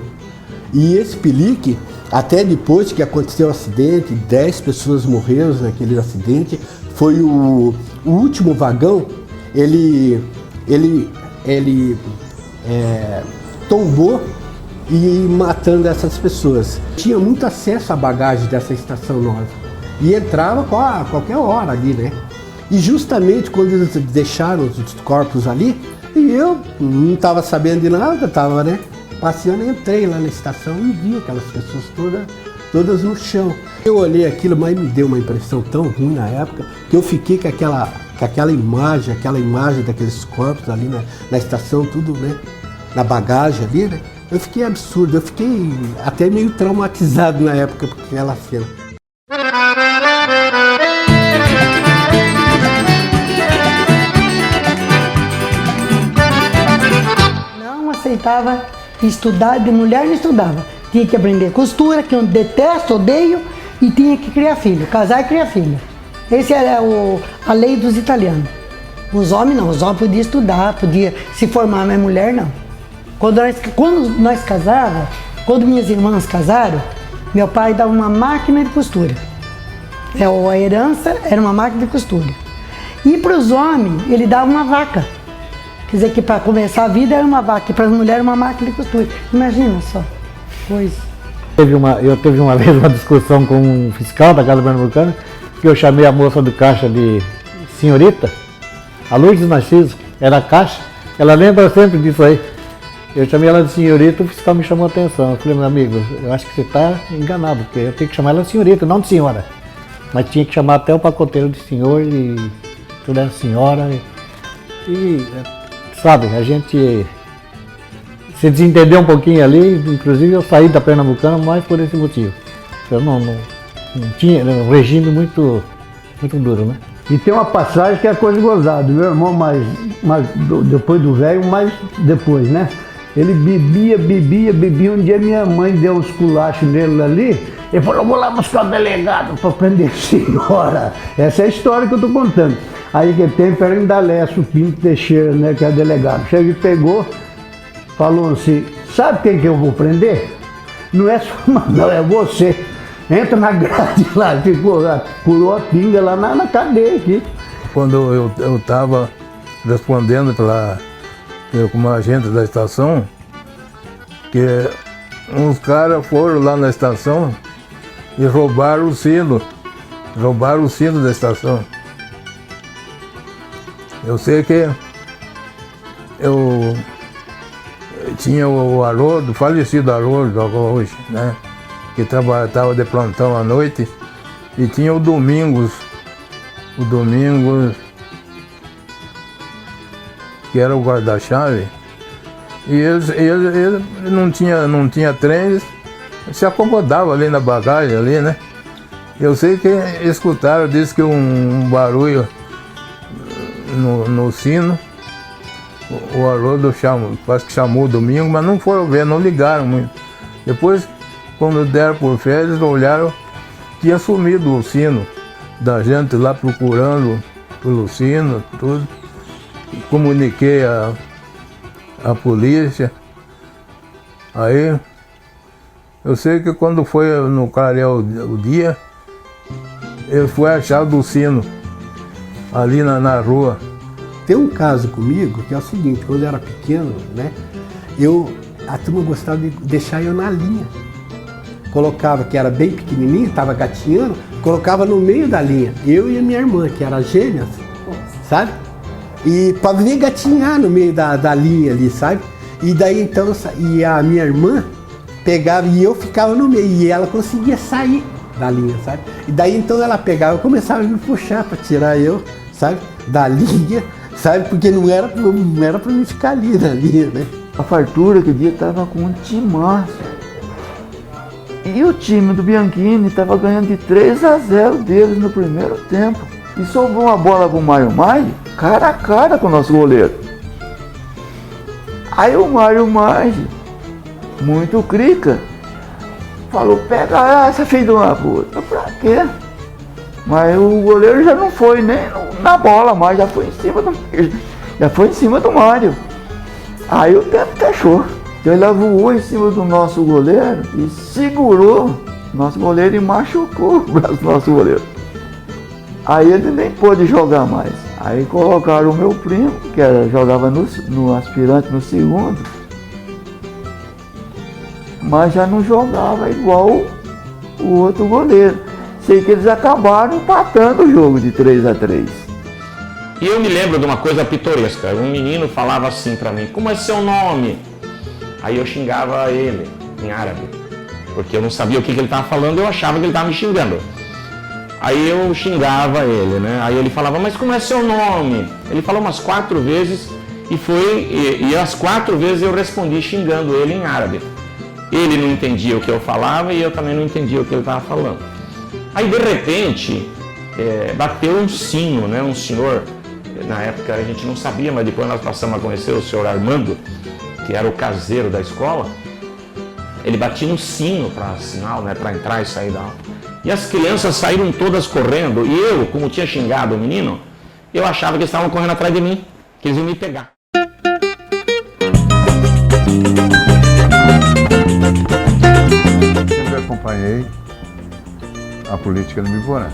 E esse Pilique, até depois que aconteceu o acidente, 10 pessoas morreram naquele acidente, foi o último vagão, ele tombou e matando essas pessoas. Tinha muito acesso à bagagem dessa estação nova e entrava a qualquer hora ali, né? E justamente quando eles deixaram os corpos ali, e eu não estava sabendo de nada, estava, né, passeando, entrei lá na estação e vi aquelas pessoas todas no chão. Eu olhei aquilo, mas me deu uma impressão tão ruim na época que eu fiquei com aquela imagem daqueles corpos ali na estação, tudo, né, na bagagem ali, né? Eu fiquei absurdo, eu fiquei até meio traumatizado na época por aquela cena. Não aceitava estudar, de mulher não estudava. Tinha que aprender costura, que eu detesto, odeio, e tinha que criar filho, casar e criar filho. Essa era a lei dos italianos. Os homens não, os homens podiam estudar, podiam se formar, mas mulher não. Quando nós casávamos, quando minhas irmãs casaram, meu pai dava uma máquina de costura. A herança era uma máquina de costura. E para os homens, ele dava uma vaca. Quer dizer que para começar a vida era uma vaca, e para as mulheres uma máquina de costura. Imagina só, coisa. Eu teve uma vez uma discussão com um fiscal da Casa Pernambucana, que eu chamei a moça do caixa de senhorita, a Lourdes Narciso, era caixa, ela lembra sempre disso aí. Eu chamei ela de senhorita, o fiscal me chamou a atenção. Eu falei, meu amigo, eu acho que você está enganado, porque eu tenho que chamar ela de senhorita, não de senhora. Mas tinha que chamar até o pacoteiro de senhor e tudo era senhora. E sabe, a gente se desentendeu um pouquinho ali, inclusive eu saí da Pernambucana mais por esse motivo. Eu não tinha, era um regime muito duro, né? E tem uma passagem que é coisa gozada, meu irmão depois do velho, mais depois, né? Ele bebia, um dia minha mãe deu uns culachos nele ali, ele falou, vou lá buscar o delegado para prender a senhora. Essa é a história que eu tô contando. Aí que tem Fernando D'Alessio Pinto Teixeira, né, que é delegado. Chega e pegou, falou assim, sabe quem que eu vou prender? Não é sua mãe, não, é você. Entra na grade lá, pulou a pinga lá na cadeia aqui. Quando eu estava respondendo como agente da estação, que uns caras foram lá na estação e roubaram o sino da estação. Eu sei que eu tinha o Haroldo, o falecido Haroldo hoje, né? Que estava de plantão à noite, e tinha o Domingos que era o guarda-chave, e ele não tinha trem, se acomodava ali na bagagem, ali, né? Eu sei que escutaram, disse que um barulho no sino, o Haroldo quase que chamou o domingo, mas não foram ver, não ligaram muito. Depois, quando deram por fé, eles olharam, tinha sumido o sino da gente lá procurando pelo sino, tudo. Comuniquei a polícia. Aí, eu sei que quando foi no clarear o dia, ele foi achado o sino ali na rua. Tem um caso comigo que é o seguinte, quando eu era pequeno, né, a turma gostava de deixar eu na linha. Colocava, que era bem pequenininho, estava gatinhando, colocava no meio da linha, eu e a minha irmã, que era gêmeas, sabe? E para vir gatinhar no meio da linha ali, sabe? E daí então, e a minha irmã pegava e eu ficava no meio, e ela conseguia sair da linha, sabe? E daí então ela pegava e começava a me puxar para tirar eu, sabe? Da linha, sabe? Porque não era para mim ficar ali na linha, né? A fartura que dia estava com um timaço. E o time do Bianchini estava ganhando de 3-0 deles no primeiro tempo. E sobrou uma bola para o Mário Maggi, cara a cara com o nosso goleiro. Aí o Mário Maggi, muito crica, falou, pega essa filha de uma puta. Pra quê? Mas o goleiro já não foi nem na bola mais, já foi em cima do Mário. Aí o tempo fechou. Então ele voou em cima do nosso goleiro e segurou nosso goleiro e machucou o braço do nosso goleiro. Aí ele nem pôde jogar mais. Aí colocaram o meu primo, que jogava no aspirante no segundo, mas já não jogava igual o outro goleiro. Sei que eles acabaram empatando o jogo de 3-3. E eu me lembro de uma coisa pitoresca. Um menino falava assim pra mim, como é seu nome? Aí eu xingava ele em árabe, porque eu não sabia o que ele estava falando, eu achava que ele estava me xingando. Aí eu xingava ele, né? Aí ele falava, mas como é seu nome? Ele falou umas 4 vezes e as 4 vezes eu respondi xingando ele em árabe. Ele não entendia o que eu falava e eu também não entendia o que ele estava falando. Aí de repente bateu um sino, né? Um senhor, na época a gente não sabia, mas depois nós passamos a conhecer o senhor Armando, que era o caseiro da escola. Ele batia no sino para sinal, né? Para entrar e sair da aula. E as crianças saíram todas correndo, e eu, como tinha xingado o menino, eu achava que eles estavam correndo atrás de mim, que eles iam me pegar. Sempre acompanhei a política do Ibiporã.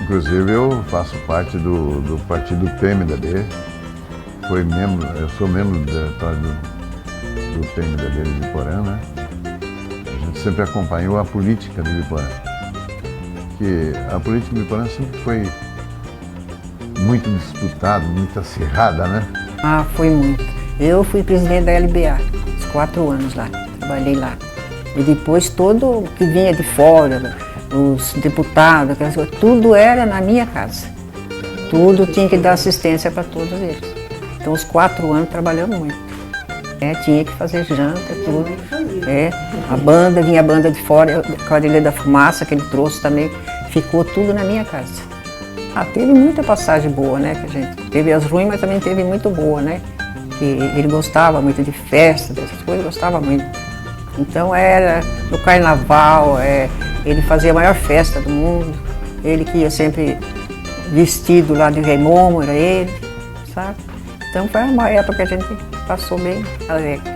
Inclusive eu faço parte do partido PMDB, eu sou membro do diretório do PMDB de Ibiporã, né? A gente sempre acompanhou a política do Ibiporã. Que a política do Ibiporã sempre foi muito disputada, muito acirrada, né? Ah, foi muito. Eu fui presidente da LBA, uns 4 anos lá, trabalhei lá. E depois todo que vinha de fora, os deputados, aquelas coisas, tudo era na minha casa. Tudo tinha que dar assistência para todos eles. Então, os 4 anos trabalhando muito. Tinha que fazer janta, tudo. Vinha a banda de fora, a quadrilha da fumaça que ele trouxe também, ficou tudo na minha casa. Teve muita passagem boa, né? Que a gente teve as ruins, mas também teve muito boa, né? Que ele gostava muito de festa, dessas coisas, gostava muito. Então era no carnaval, ele fazia a maior festa do mundo, ele que ia sempre vestido lá de Rei Momo, era ele, sabe? Então foi uma época que a gente passou bem alegre.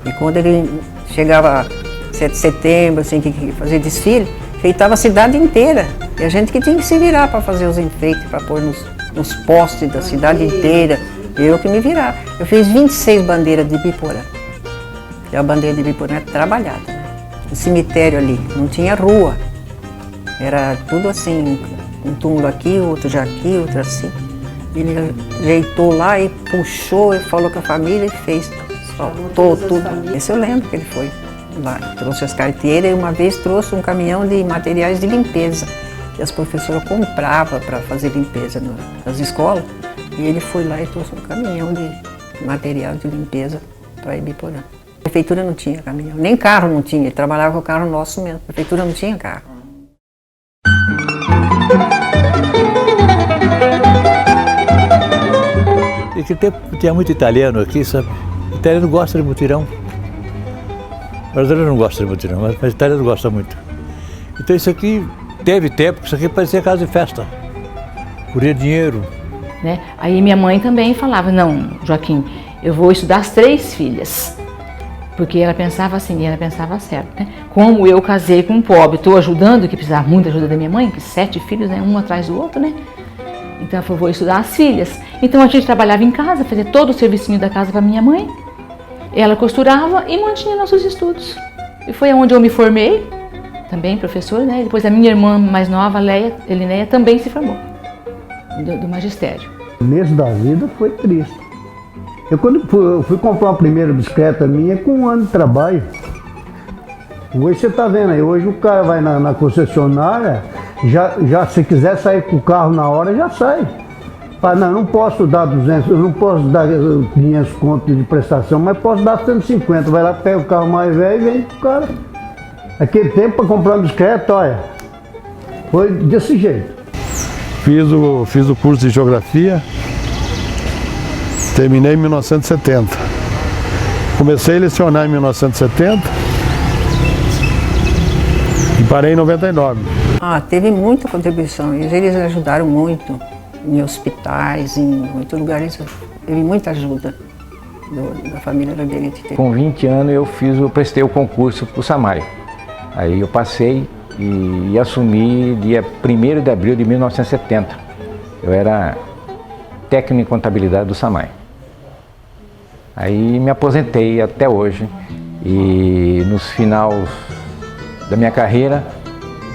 E quando ele chegava 7 de setembro, assim, que fazia desfile, enfeitava a cidade inteira. E a gente que tinha que se virar para fazer os enfeites, para pôr nos postes da cidade inteira. Eu que me virava. Eu fiz 26 bandeiras de Ibiporã. E a bandeira de Ibiporã é trabalhada, né? No cemitério ali, não tinha rua. Era tudo assim, um túmulo aqui, outro já aqui, outro assim. Ele ajeitou lá e puxou e falou com a família e fez. Soltou tudo. Esse eu lembro que ele foi lá. Trouxe as carteiras e uma vez trouxe um caminhão de materiais de limpeza que as professoras compravam para fazer limpeza nas escolas. E ele foi lá e trouxe um caminhão de material de limpeza para Ibiporã. A prefeitura não tinha caminhão, nem carro não tinha, ele trabalhava com o carro nosso mesmo, a prefeitura não tinha carro. Naquele tempo tinha muito italiano aqui, sabe? O italiano gosta de mutirão. O brasileiro não gosta de mutirão, mas o italiano gosta muito. Então isso aqui, teve tempo que isso aqui parecia casa de festa. Corria dinheiro. Né? Aí minha mãe também falava, não, Joaquim, eu vou estudar as 3 filhas. Porque ela pensava assim, e ela pensava certo, né? Como eu casei com um pobre, estou ajudando, que precisava muito da ajuda da minha mãe, que 7 filhos, né? Um atrás do outro, né? Então ela falou, vou estudar as filhas. Então a gente trabalhava em casa, fazia todo o servicinho da casa para minha mãe. Ela costurava e mantinha nossos estudos. E foi onde eu me formei, também professora, né? E depois a minha irmã mais nova, Elinéia, também se formou do magistério. O começo da vida foi triste. Eu quando fui comprar a primeira bicicleta minha com 1 ano de trabalho. Hoje você está vendo aí, hoje o cara vai na concessionária, já se quiser sair com o carro na hora, já sai. Fala, não posso dar 200, eu não posso dar 500 contos de prestação, mas posso dar 150. Vai lá, pega o carro mais velho e vem pro cara. Aquele tempo para comprar uma bicicleta, olha, foi desse jeito. Fiz o curso de Geografia, terminei em 1970. Comecei a lecionar em 1970 e parei em 99. Teve muita contribuição, eles ajudaram muito em hospitais, em muitos lugares, teve muita ajuda da família Labirinte. Com 20 anos eu prestei o concurso para o SAMAI. Aí eu passei e assumi dia 1º de abril de 1970. Eu era técnico em contabilidade do SAMAI. Aí me aposentei até hoje e nos finais da minha carreira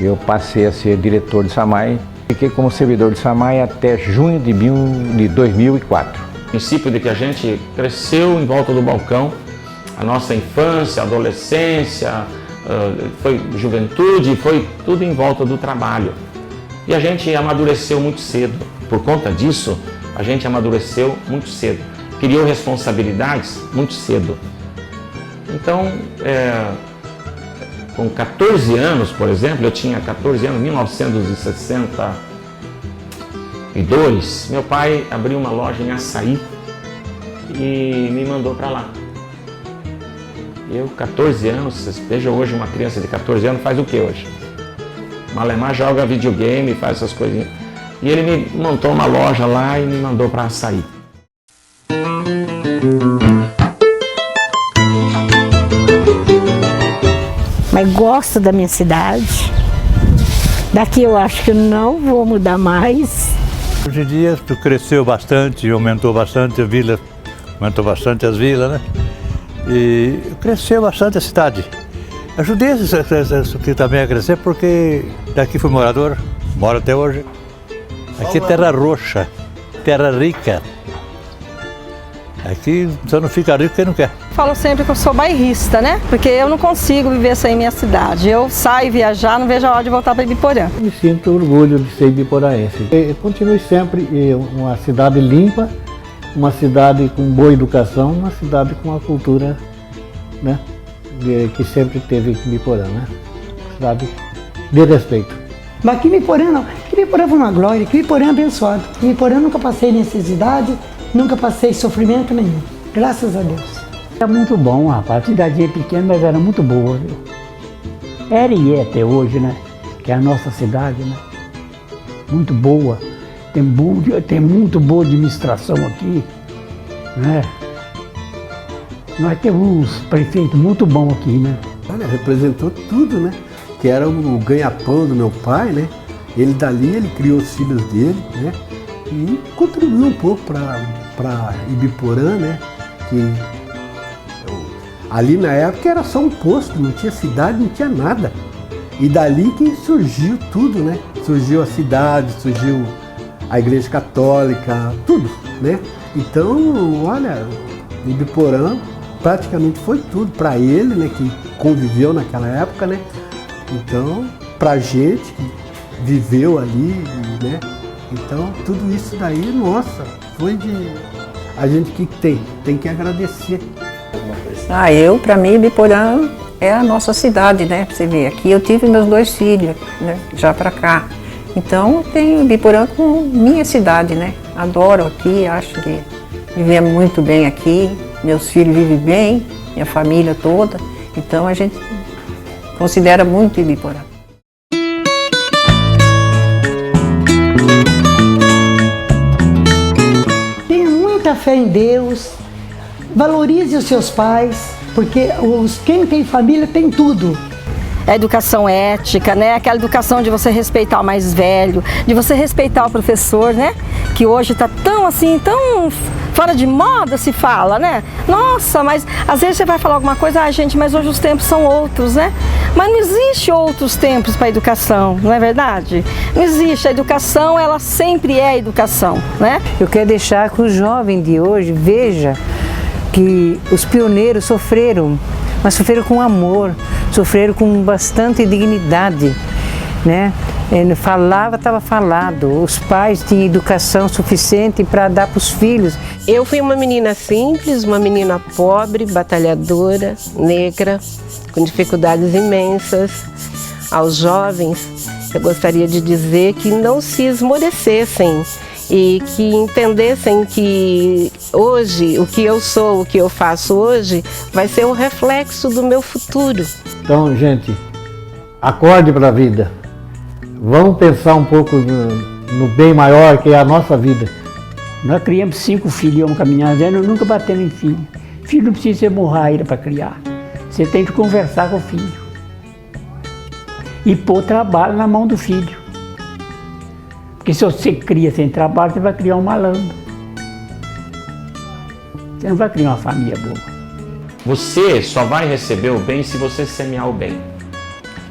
eu passei a ser diretor do SAMAI. Fiquei como servidor do SAMAI até junho de 2004. O princípio de que a gente cresceu em volta do balcão, a nossa infância, adolescência, foi juventude, foi tudo em volta do trabalho. E a gente amadureceu muito cedo. Por conta disso, a gente amadureceu muito cedo. Criou responsabilidades muito cedo. Então, com 14 anos, por exemplo, eu tinha 14 anos, em 1962, meu pai abriu uma loja em Açaí e me mandou para lá. Eu, 14 anos, vocês vejam hoje uma criança de 14 anos faz o que hoje? Malemar joga videogame, faz essas coisinhas. E ele me montou uma loja lá e me mandou para Açaí. Mas gosto da minha cidade. Daqui eu acho que não vou mudar mais. Hoje em dia tu cresceu bastante, aumentou bastante a vila, aumentou bastante as vilas, né? E cresceu bastante a cidade. Ajudei isso aqui também a crescer porque daqui fui morador, moro até hoje. Aqui é terra roxa, terra rica. Aqui só não fica rico quem não quer. Falo sempre que eu sou bairrista, né? Porque eu não consigo viver sem minha cidade. Eu saio viajar, não vejo a hora de voltar para Ibiporã. Me sinto orgulho de ser ibiporaense. Continue sempre uma cidade limpa, uma cidade com boa educação, uma cidade com uma cultura, né, que sempre teve em Ibiporã, né? Cidade de respeito. Mas que Ibiporã não. Que Ibiporã foi uma glória, que Ibiporã é abençoado. Que Ibiporã nunca passei necessidade, nunca passei sofrimento nenhum. Graças a Deus. Era muito bom, rapaz. A cidade é pequena, mas era muito boa, viu? Era e é até hoje, né? Que é a nossa cidade, né? Muito boa. Tem muito boa administração aqui, né? Nós temos uns prefeitos muito bons aqui, né? Olha, representou tudo, né? Que era o ganha-pão do meu pai, né? Ele dali, ele criou os filhos dele, né? E contribuiu um pouco para Ibiporã, né? Que ali na época era só um posto, não tinha cidade, não tinha nada. E dali que surgiu tudo, né? Surgiu a cidade, surgiu a Igreja Católica, tudo, né? Então, olha, Ibiporã praticamente foi tudo para ele, né? Que conviveu naquela época, né? Então, pra gente que viveu ali, né? Então, tudo isso daí, nossa, foi de a gente que tem que agradecer. Para mim, Ibiporã é a nossa cidade, né? Você vê, aqui eu tive meus 2 filhos, né? Já para cá. Então, eu tenho Ibiporã como minha cidade, né? Adoro aqui, acho que vivemos muito bem aqui, meus filhos vivem bem, minha família toda. Então, a gente considera muito Ibiporã. Tenha muita fé em Deus, valorize os seus pais, porque quem tem família tem tudo. A educação ética, né? Aquela educação de você respeitar o mais velho, de você respeitar o professor, né? Que hoje está tão assim, tão fora de moda se fala, né? Nossa, mas às vezes você vai falar alguma coisa, gente, mas hoje os tempos são outros, né? Mas não existe outros tempos para a educação, não é verdade? Não existe, a educação, ela sempre é educação, né? Eu quero deixar que o jovem de hoje veja que os pioneiros sofreram, mas sofreram com amor, sofreram com bastante dignidade, né? Ele falava, estava falado. Os pais tinham educação suficiente para dar para os filhos. Eu fui uma menina simples, uma menina pobre, batalhadora, negra, com dificuldades imensas. Aos jovens, eu gostaria de dizer que não se esmorecessem e que entendessem que hoje, o que eu sou, o que eu faço hoje, vai ser um reflexo do meu futuro. Então, gente, acorde para a vida. Vamos pensar um pouco no bem maior que é a nossa vida. Nós criamos 5 filhos, vamos caminhar, nunca batemos em filho. Filho não precisa ser morraira para criar. Você tem que conversar com o filho. E pôr trabalho na mão do filho. Porque se você cria sem trabalho, você vai criar um malandro. Você não vai criar uma família boa. Você só vai receber o bem se você semear o bem.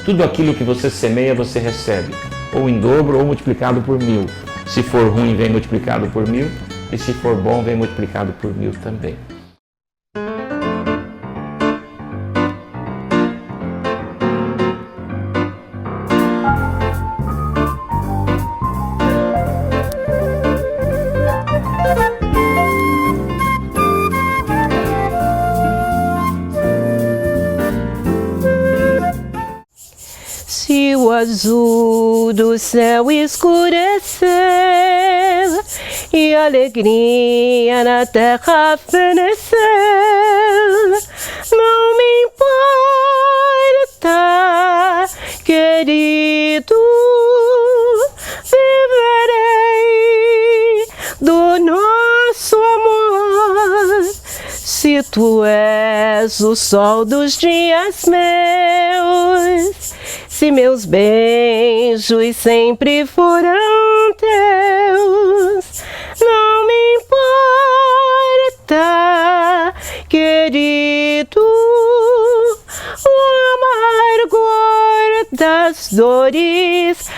Tudo aquilo que você semeia, você recebe. Ou em dobro, ou multiplicado por 1000. Se for ruim, vem multiplicado por 1000. E se for bom, vem multiplicado por 1000 também. Se o azul do céu escurecer e a alegria na terra fenecer, não me importa, querido, viverei do nosso amor. Se tu és o sol dos dias meus, se meus beijos sempre foram teus, não me importa, querido, o amargor das dores